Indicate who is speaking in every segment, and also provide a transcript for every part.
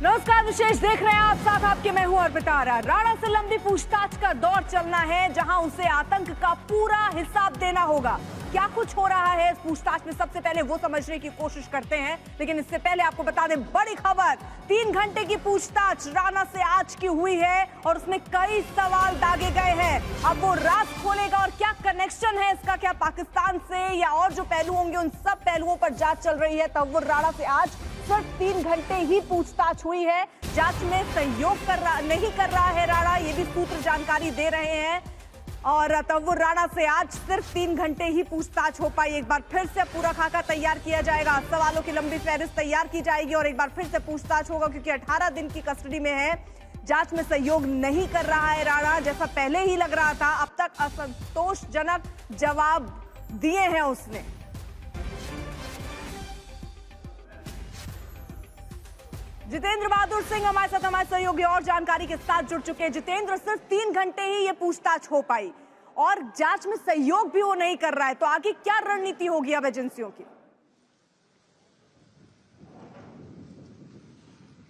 Speaker 1: नमस्कार, विशेष देख रहे हैं आप, साथ आपके मैं हूं अर्पिता। राणा से लंबी पूछताछ का दौर चलना है, जहां उसे आतंक का पूरा हिसाब देना होगा। क्या कुछ हो रहा है इस पूछताछ में, सबसे पहले वो समझने की कोशिश करते हैं। लेकिन इससे पहले आपको बता दें बड़ी खबर, 3 घंटे की पूछताछ राणा से आज की हुई है और उसमें कई सवाल दागे गए हैं। अब वो राज खोलेगा और क्या कनेक्शन है इसका, क्या पाकिस्तान से या और जो पहलू होंगे उन सब पहलुओं पर जांच चल रही है। तब वो राणा से आज सिर्फ 3 घंटे ही पूछताछ हुई है। जांच में सहयोग नहीं कर रहा है राणा, ये भी सूत्र जानकारी दे रहे हैं। और तब वो राणा से आज सिर्फ 3 घंटे ही पूछताछ हो पाई। एक बार फिर से पूरा खाका तैयार किया जाएगा, सवालों की लंबी फहरिस्त तैयार की जाएगी और एक बार फिर से पूछताछ होगा, क्योंकि 18 दिन की कस्टडी में है। जांच में सहयोग नहीं कर रहा है राणा, जैसा पहले ही लग रहा था। अब तक असंतोषजनक जवाब दिए हैं उसने। जितेंद्र बहादुर सिंह हमारे साथ, हमारे सहयोगी और जानकारी के साथ जुड़ चुके हैं। जितेंद्र, सिर्फ 3 घंटे ही ये पूछताछ हो पाई और जांच में सहयोग भी वो नहीं कर रहा है, तो आगे क्या रणनीति होगी अब एजेंसियों की?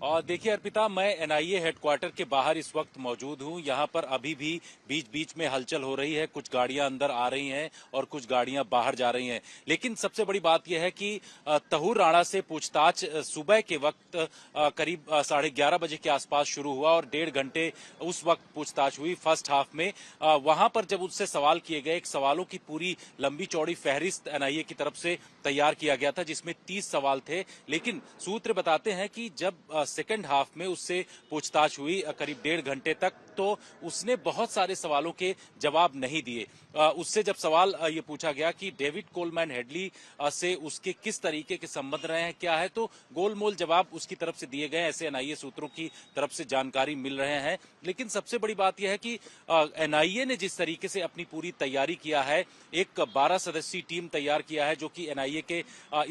Speaker 2: और देखिए अर्पिता, मैं एनआईए हेडक्वार्टर के बाहर इस वक्त मौजूद हूं। यहां पर अभी भी बीच बीच में हलचल हो रही है, कुछ गाड़ियां अंदर आ रही हैं और कुछ गाड़ियां बाहर जा रही हैं। लेकिन सबसे बड़ी बात यह है कि तहूर राणा से पूछताछ सुबह के वक्त करीब 11:30 बजे के आसपास शुरू हुआ और 1.5 घंटे उस वक्त पूछताछ हुई फर्स्ट हाफ में। वहां पर जब उससे सवाल किए गए, एक सवालों की पूरी लंबी चौड़ी फहरिस्त एनआईए की तरफ से तैयार किया गया था, जिसमें 30 सवाल थे। लेकिन सूत्र बताते हैं कि जब सेकेंड हाफ में उससे पूछताछ हुई करीब 1.5 घंटे तक, तो उसने बहुत सारे सवालों के जवाब नहीं दिए। उससे जब सवाल ये पूछा गया कि डेविड कोलमैन हेडली से उसके किस तरीके के संबंध रहे हैं, क्या है, तो गोलमोल जवाब उसकी तरफ से दिए गए, ऐसे एनआईए सूत्रों की तरफ से जानकारी मिल रहे हैं। लेकिन सबसे बड़ी बात यह है कि एनआईए ने जिस तरीके से अपनी पूरी तैयारी किया है, एक 12 सदस्यीय टीम तैयार किया है, जो कि एनआईए के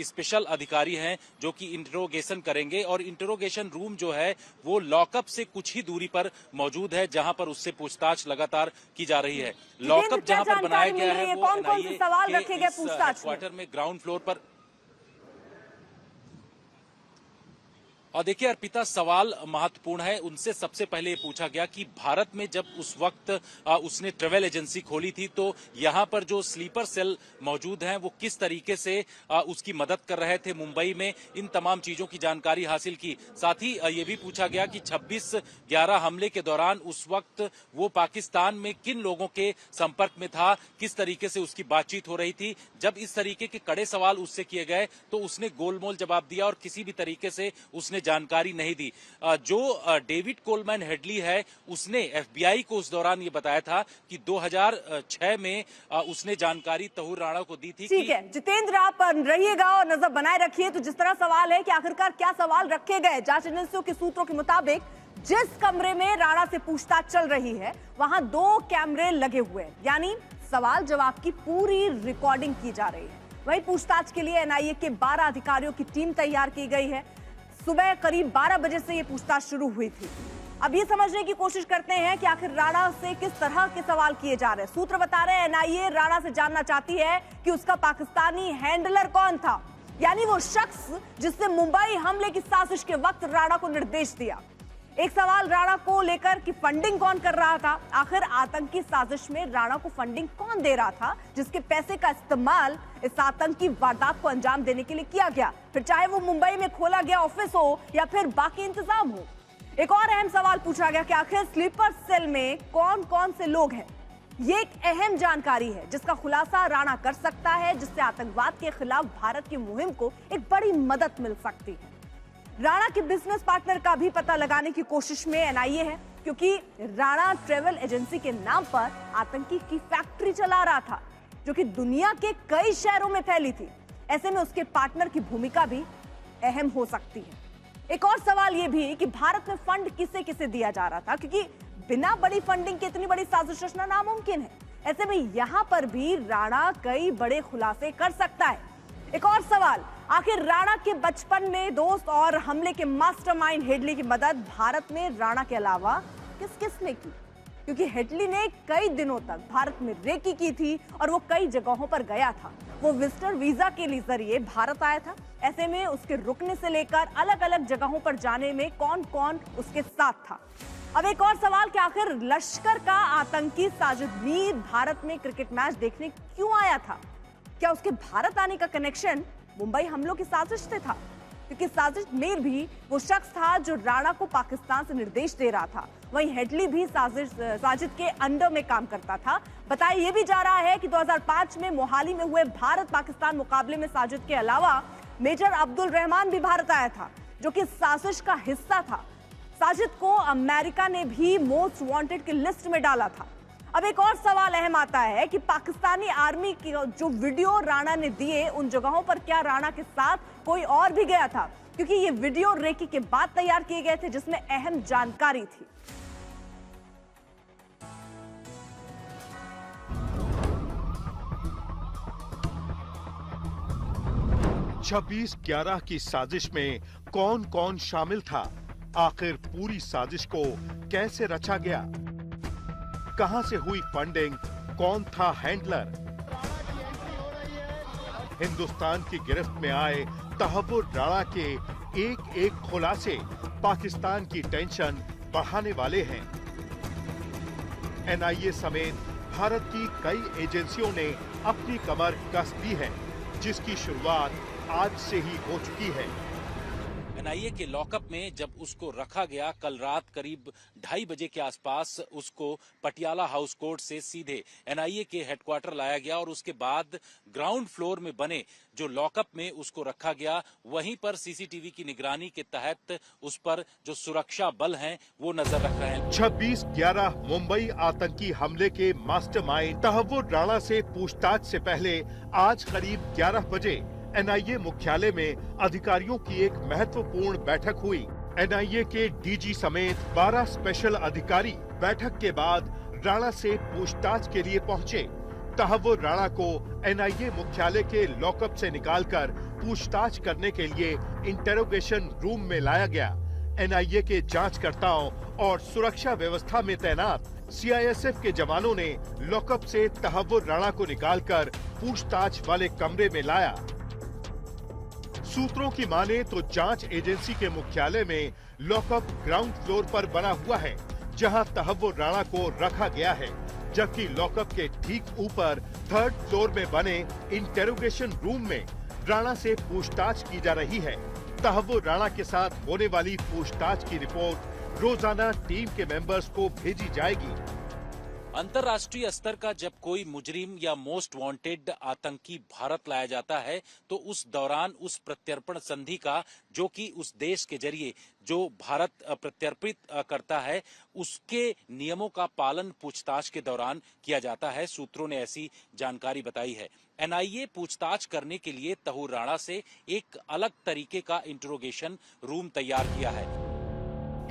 Speaker 2: स्पेशल अधिकारी हैं, जो कि इंटरोगेशन करेंगे। और इंटरोगेशन रूम जो है वो लॉकअप से कुछ ही दूरी पर मौजूद है, जहां पर उससे पूछताछ लगातार की जा रही है। लॉकअप जहां पर बनाया गया है वो
Speaker 1: कौन-कौन से सवाल रखे गए पूछताछ
Speaker 2: क्वार्टर में ग्राउंड फ्लोर पर। और देखिए अर्पिता, सवाल महत्वपूर्ण है। उनसे सबसे पहले पूछा गया कि भारत में जब उस वक्त उसने ट्रेवल एजेंसी खोली थी, तो यहाँ पर जो स्लीपर सेल मौजूद हैं वो किस तरीके से उसकी मदद कर रहे थे मुंबई में। इन तमाम चीजों की जानकारी हासिल की। साथ ही ये भी पूछा गया कि 26/11 हमले के दौरान उस वक्त वो पाकिस्तान में किन लोगों के संपर्क में था, किस तरीके से उसकी बातचीत हो रही थी। जब इस तरीके के कड़े सवाल उससे किए गए तो उसने गोलमोल जवाब दिया और किसी भी तरीके से उसने जानकारी नहीं दी। जो डेविड कोलमैन हेडली है, उसने एफबीआई को उस दौरान ये बताया था कि 2006 में उसने जानकारी तहूर राणा को दी थी।
Speaker 1: ठीक है जितेंद्र, आप रहिएगा और नजर बनाए रखिए। तो जिस तरह सवाल है कि आखिरकार क्या सवाल रखे गए, जांच एजेंसियों के सूत्रों के मुताबिक जिस कमरे में राणा से पूछताछ चल रही है वहां 2 कैमरे लगे हुए हैं, यानी सवाल जवाब की पूरी रिकॉर्डिंग की जा रही है। वहीं पूछताछ के लिए एनआईए के 12 अधिकारियों की टीम तैयार की गई है। सुबह करीब 12 बजे से ये पूछताछ शुरू हुई थी। अब ये समझने की कोशिश करते हैं कि आखिर राणा से किस तरह के सवाल किए जा रहे हैं। सूत्र बता रहे हैं एनआईए राणा से जानना चाहती है कि उसका पाकिस्तानी हैंडलर कौन था, यानी वो शख्स जिसने मुंबई हमले की साजिश के वक्त राणा को निर्देश दिया। एक सवाल राणा को लेकर कि फंडिंग कौन कर रहा था, आखिर आतंकी साजिश में राणा को फंडिंग कौन दे रहा था, जिसके पैसे का इस्तेमाल इस आतंकी वारदात को अंजाम देने के लिए किया गया, फिर चाहे वो मुंबई में खोला गया ऑफिस हो या फिर बाकी इंतजाम हो। एक और अहम सवाल पूछा गया कि आखिर स्लीपर सेल में कौन कौन से लोग हैं। ये एक अहम जानकारी है जिसका खुलासा राणा कर सकता है, जिससे आतंकवाद के खिलाफ भारत की मुहिम को एक बड़ी मदद मिल सकती है। राणा के बिजनेस पार्टनर का भी पता लगाने की कोशिश में एनआईए है, क्योंकि राणा ट्रेवल एजेंसी के नाम पर आतंकी की फैक्ट्री चला रहा था, जो कि दुनिया के कई शहरों में फैली थी। ऐसे में उसके पार्टनर की भूमिका भी अहम हो सकती है। एक और सवाल यह भी कि भारत में फंड किसे किसे दिया जा रहा था, क्योंकि बिना बड़ी फंडिंग के इतनी बड़ी साजिश रचना नामुमकिन है। ऐसे में यहां पर भी राणा कई बड़े खुलासे कर सकता है। एक और सवाल, आखिर राणा के बचपन में दोस्त और हमले के मास्टरमाइंड हेडली की मदद भारत में राणा के अलावा किस किसने की, क्योंकि हेडली ने कई दिनों तक भारत में रेकी की थी और वो कई जगहों पर गया था। वो विजिटर वीजा के लिए जरिए भारत आया था। ऐसे में उसके रुकने से लेकर अलग अलग जगहों पर जाने में कौन कौन उसके साथ था। अब एक और सवाल कि आखिर लश्कर का आतंकी साजिद मीर भारत में क्रिकेट मैच देखने क्यों आया था? क्या उसके भारत आने का कनेक्शन मुंबई हमलों की साजिश से था? क्योंकि साजिद मीर भी वो शख्स था जो राणा को पाकिस्तान से निर्देश दे रहा था। वहीं हेडली भी साजिद के अंडर में काम करता था। बताया यह भी जा रहा है कि 2005 में मोहाली में हुए भारत पाकिस्तान मुकाबले में साजिद के अलावा मेजर अब्दुल रहमान भी भारत आया था, जो कि साजिश का हिस्सा था। साजिद को अमेरिका ने भी मोस्ट वांटेड की लिस्ट में डाला था। अब एक और सवाल अहम आता है कि पाकिस्तानी आर्मी की जो वीडियो राणा ने दिए, उन जगहों पर क्या राणा के साथ कोई और भी गया था? क्योंकि ये वीडियो रेकी के बाद तैयार किए गए थे, जिसमें अहम जानकारी थी।
Speaker 3: छब्बीस 11 की साजिश में कौन कौन शामिल था? आखिर पूरी साजिश को कैसे रचा गया? कहां से हुई फंडिंग? कौन था हैंडलर? हिंदुस्तान की गिरफ्त में आए तहव्वुर राणा के एक एक खुलासे पाकिस्तान की टेंशन बढ़ाने वाले हैं। एनआईए समेत भारत की कई एजेंसियों ने अपनी कमर कस दी है, जिसकी शुरुआत आज से ही हो चुकी है।
Speaker 2: एनआईए के लॉकअप में जब उसको रखा गया, कल रात करीब 2:30 बजे के आसपास उसको पटियाला हाउस कोर्ट से सीधे एनआईए के हेडक्वार्टर लाया गया और उसके बाद ग्राउंड फ्लोर में बने जो लॉकअप में उसको रखा गया, वहीं पर सीसीटीवी की निगरानी के तहत उस पर जो सुरक्षा बल हैं वो नजर रख रहे हैं।
Speaker 3: 26/11 मुंबई आतंकी हमले के मास्टरमाइंड तहव्वुर राणा से पूछताछ से पहले आज करीब 11 बजे एनआईए मुख्यालय में अधिकारियों की एक महत्वपूर्ण बैठक हुई। एनआईए के डीजी समेत 12 स्पेशल अधिकारी बैठक के बाद राणा से पूछताछ के लिए पहुंचे। तहव्वुर राणा को एनआईए मुख्यालय के लॉकअप से निकालकर पूछताछ करने के लिए इंटेरोगेशन रूम में लाया गया। एनआईए के जांचकर्ताओं और सुरक्षा व्यवस्था में तैनात सीआईएसएफ के जवानों ने लॉकअप से तहव्वुर राणा को निकालकर पूछताछ वाले कमरे में लाया। सूत्रों की माने तो जांच एजेंसी के मुख्यालय में लॉकअप ग्राउंड फ्लोर पर बना हुआ है, जहां तहव्वुर राणा को रखा गया है, जबकि लॉकअप के ठीक ऊपर 3rd फ्लोर में बने इंटेरोगेशन रूम में राणा से पूछताछ की जा रही है। तहव्वुर राणा के साथ होने वाली पूछताछ की रिपोर्ट रोजाना टीम के मेंबर्स को भेजी जाएगी।
Speaker 2: अंतर्राष्ट्रीय स्तर का जब कोई मुजरिम या मोस्ट वांटेड आतंकी भारत लाया जाता है तो उस दौरान उस प्रत्यर्पण संधि का, जो कि उस देश के जरिए जो भारत प्रत्यर्पित करता है, उसके नियमों का पालन पूछताछ के दौरान किया जाता है। सूत्रों ने ऐसी जानकारी बताई है। एनआईए पूछताछ करने के लिए तहव्वुर राणा से एक अलग तरीके का इंटरोगेशन रूम तैयार किया है।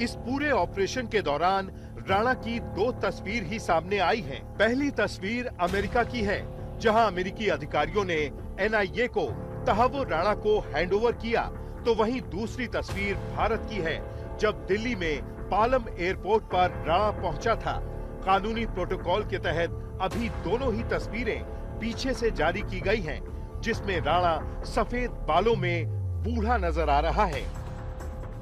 Speaker 3: इस पूरे ऑपरेशन के दौरान राणा की 2 तस्वीर ही सामने आई हैं। पहली तस्वीर अमेरिका की है, जहां अमेरिकी अधिकारियों ने एनआईए को तहव्वुर राणा को हैंडओवर किया, तो वहीं दूसरी तस्वीर भारत की है, जब दिल्ली में पालम एयरपोर्ट पर राणा पहुंचा था। कानूनी प्रोटोकॉल के तहत अभी दोनों ही तस्वीरें पीछे से जारी की गई हैं, जिसमें राणा सफेद बालों में बूढ़ा नजर आ रहा है।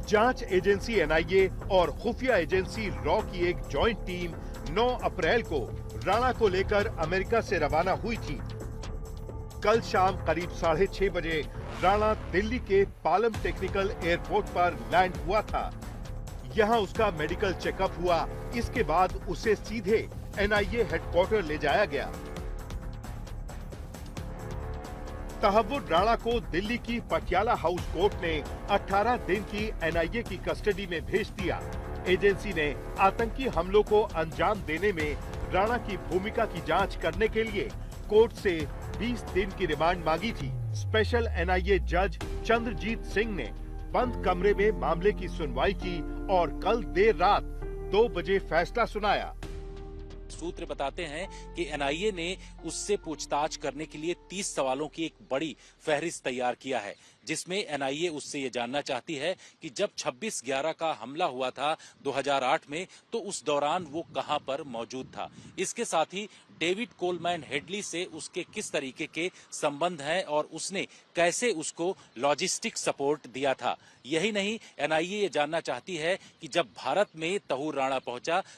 Speaker 3: जांच एजेंसी एनआईए और खुफिया एजेंसी रॉ की एक जॉइंट टीम 9 अप्रैल को राणा को लेकर अमेरिका से रवाना हुई थी। कल शाम करीब 6:30 बजे राणा दिल्ली के पालम टेक्निकल एयरपोर्ट पर लैंड हुआ था। यहां उसका मेडिकल चेकअप हुआ। इसके बाद उसे सीधे एनआईए हेडक्वार्टर ले जाया गया। तहव्वुर राणा को दिल्ली की पटियाला हाउस कोर्ट ने 18 दिन की एनआईए की कस्टडी में भेज दिया। एजेंसी ने आतंकी हमलों को अंजाम देने में राणा की भूमिका की जांच करने के लिए कोर्ट से 20 दिन की रिमांड मांगी थी। स्पेशल एनआईए जज चंद्रजीत सिंह ने बंद कमरे में मामले की सुनवाई की और कल देर रात 2 बजे फैसला सुनाया।
Speaker 2: सूत्र बताते हैं कि एनआईए ने उससे पूछताछ करने के लिए 30 सवालों की एक बड़ी फहरिस्त तैयार किया है, जिसमें एनआईए उससे ये जानना चाहती है कि जब 26/11 का हमला हुआ था 2008 में, तो उस दौरान वो कहां पर मौजूद था। इसके साथ ही डेविड कोलमैन हेडली से उसके किस तरीके के संबंध हैं और उसने कैसे उसको लॉजिस्टिक सपोर्ट दिया था। यही नहीं, एनआईए ये जानना चाहती है कि जब भारत में तहूर राणा पहुंचा